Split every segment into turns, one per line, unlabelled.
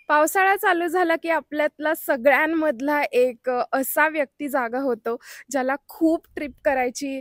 पावसाळा चालू झाला की आपल्यातला सगळ्यांमधला एक असा व्यक्ती जागा होतो, ज्याला खूप ट्रिप करायची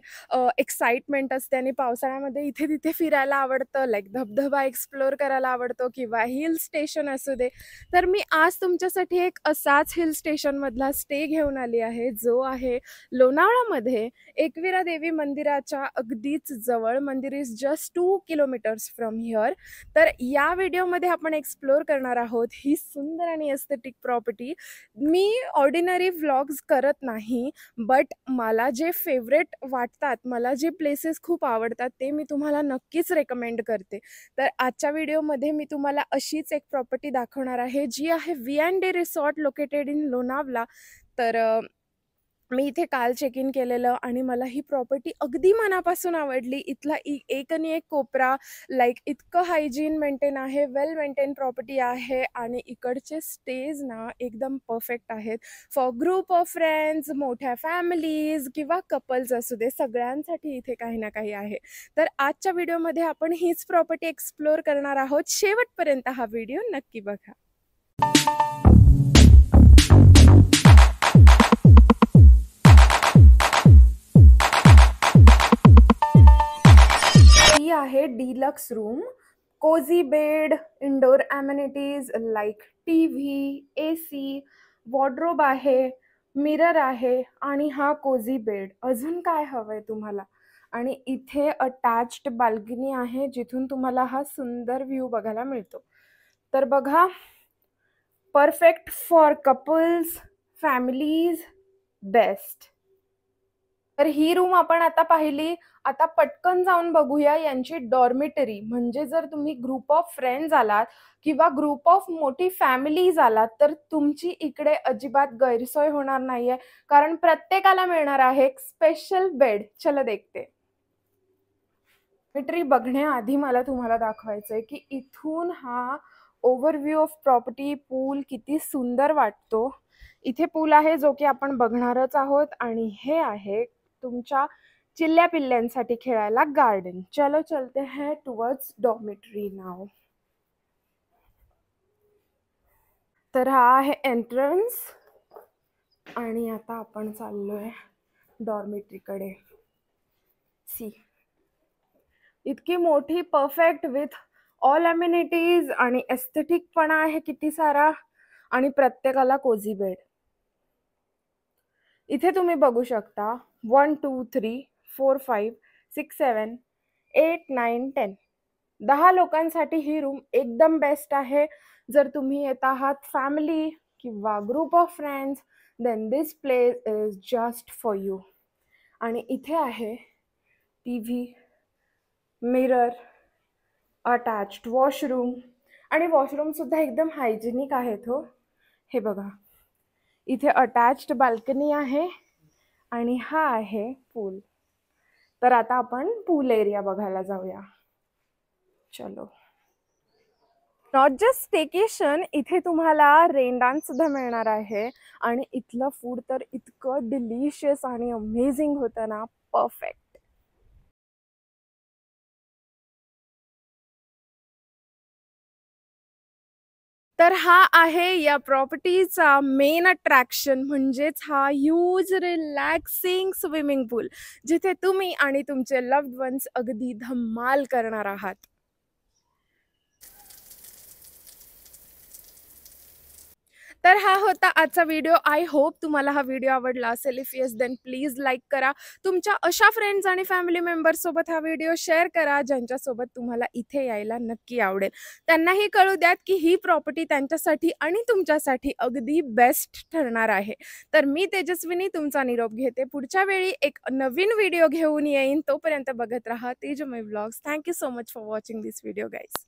एक्साइटमेंट असते आणि पावसाळ्यामध्ये इथे-तिथे फिरायला आवडतं, लाइक धबधबा एक्सप्लोर करायला आवडतो किंवा हिल स्टेशन असू दे. तर मी आज तुमच्यासाठी एक असाच हिल स्टेशनमधला स्टे घेऊन आली आहे, जो आहे लोणावळामध्ये एकविरा देवी मंदिराच्या अगदीच जवळ. मंदिर is just 2 kilometres from here. तर या व्हिडिओमध्ये आपण एक्सप्लोर करणार आहोत ही सुंदर आणि एस्थेटिक प्रॉपर्टी. मी ऑर्डिनरी व्लॉग्स करत नाही, बट मला जे फेवरेट वाटतात, मला जे प्लेसेस खूप आवडतात ते मी तुम्हाला नक्कीच रेकमेंड करते. तर आजच्या व्हिडिओमध्ये मी तुम्हाला अशीच एक प्रॉपर्टी दाखवणार आहे, जी आहे V&D resort located in Lonavala. तर मी इथे काल चेक इन केलेलं आणि मला ही प्रॉपर्टी अगदी मनापासून आवडली. इथला एक आणि एक कोपरा, लाईक इतकं हायजीन मेंटेन आहे, वेल मेंटेन प्रॉपर्टी आहे आणि इकडचे स्टेज ना एकदम परफेक्ट आहेत. फॉर ग्रुप ऑफ फ्रेंड्स, मोठ्या फॅमिलीज किंवा कपल्स असू दे, सगळ्यांसाठी इथे काही ना काही आहे. तर आजच्या व्हिडिओमध्ये आपण हीच प्रॉपर्टी एक्सप्लोर करणार आहोत. शेवटपर्यंत हा व्हिडिओ नक्की बघा. ही आहे deluxe room. Cosy bed, indoor amenities like TV, AC, wardrobe आहे, मिरर आहे आणि हा कोझी बेड. अजून काय हवंय तुम्हाला? आणि इथे अटॅच्ड बाल्कनी आहे, जिथून तुम्हाला हा सुंदर व्ह्यू बघायला मिळतो. तर बघा, perfect for couples, families, best. तर ही रूम आपण आता पाहिली. आता पटकन जाऊन बघूया यांची डॉर्मिटरी. म्हणजे जर तुम्ही ग्रुप ऑफ फ्रेंड्स आलात किंवा ग्रुप ऑफ मोठी फॅमिलीज आलात, तर तुमची इकडे अजिबात गैरसोय होणार नाहीये, कारण प्रत्येकाला मिळणार आहे एक स्पेशल बेड. चला देखते. डॉर्मिटरी बघण्याआधी मला तुम्हाला दाखवायचंय की इथून हा ओव्हरव्ह्यू ऑफ प्रॉपर्टी, पूल किती सुंदर वाटतो. इथे पूल आहे जो की आपण बघणारच आहोत आणि हे आहे तुमच्या चिल्ल्या पिल्ल्यांसाठी खेळायला गार्डन. चलो चलते हैं टुवर्ड्स डॉर्मिटरी नाव. तर हा आहे एंट्रन्स आणि आता आपण चाललोय डॉर्मिटरीकडे. सी, इतकी मोठी, परफेक्ट विथ ऑल अम्युनिटीज आणि एस्थेटिक पण आहे किती सारा, आणि प्रत्येकाला कोझी बेड. इथे तुम्ही बघू शकता 1 2 3 4 5 6 7 8 9 10. 10 लोकांसाठी ही रूम एकदम बेस्ट आहे. जर तुम्ही येत आहात फॅमिली किंवा group of friends, then this place is just for you. आणि इथे आहे टीव्ही, मिरर, अटॅच्ड वॉशरूम, आणि वॉशरूम सुद्धा एकदम हायजेनिक आहेत हो. हे बघा, इथे अटॅच्ड बाल्कनी आहे आणि हा आहे पूल. तर आता आपण पूल एरिया बघायला जाऊया. चलो. नॉट जस्ट स्टेकेशन, इथे तुम्हाला रेन डान्स सुद्धा मिळणार आहे आणि इथलं फूड तर इतकं डिलिशियस आणि अमेझिंग होतं ना, परफेक्ट. तर हा आहे या प्रॉपर्टीचा मेन अट्रॅक्शन, म्हणजेच हा ह्यूज रिलॅक्सिंग स्विमिंग पूल, जिथे तुम्ही आणि तुमचे लव्ड वन्स अगदी धमाल करणार आहात. तर हा होता आजचा व्हिडिओ. आय होप तुम्हाला हा व्हिडिओ आवडला असेल. If yes, then please like करा. तुमच्या अशा फ्रेंड्स आणि फॅमिली मेंबर्ससोबत हा व्हिडिओ शेअर करा, ज्यांच्यासोबत तुम्हाला इथे यायला नक्की आवडेल. त्यांनाही कळू द्यात की ही प्रॉपर्टी त्यांच्यासाठी आणि तुमच्यासाठी अगदी बेस्ट ठरणार आहे. तर मी तेजस्विनी तुमचा निरोप घेते. पुढच्या वेळी एक नवीन व्हिडिओ घेऊन येईन. तोपर्यंत बघत राहा Tejmay vlogs. Thank you so much for watching this video guys.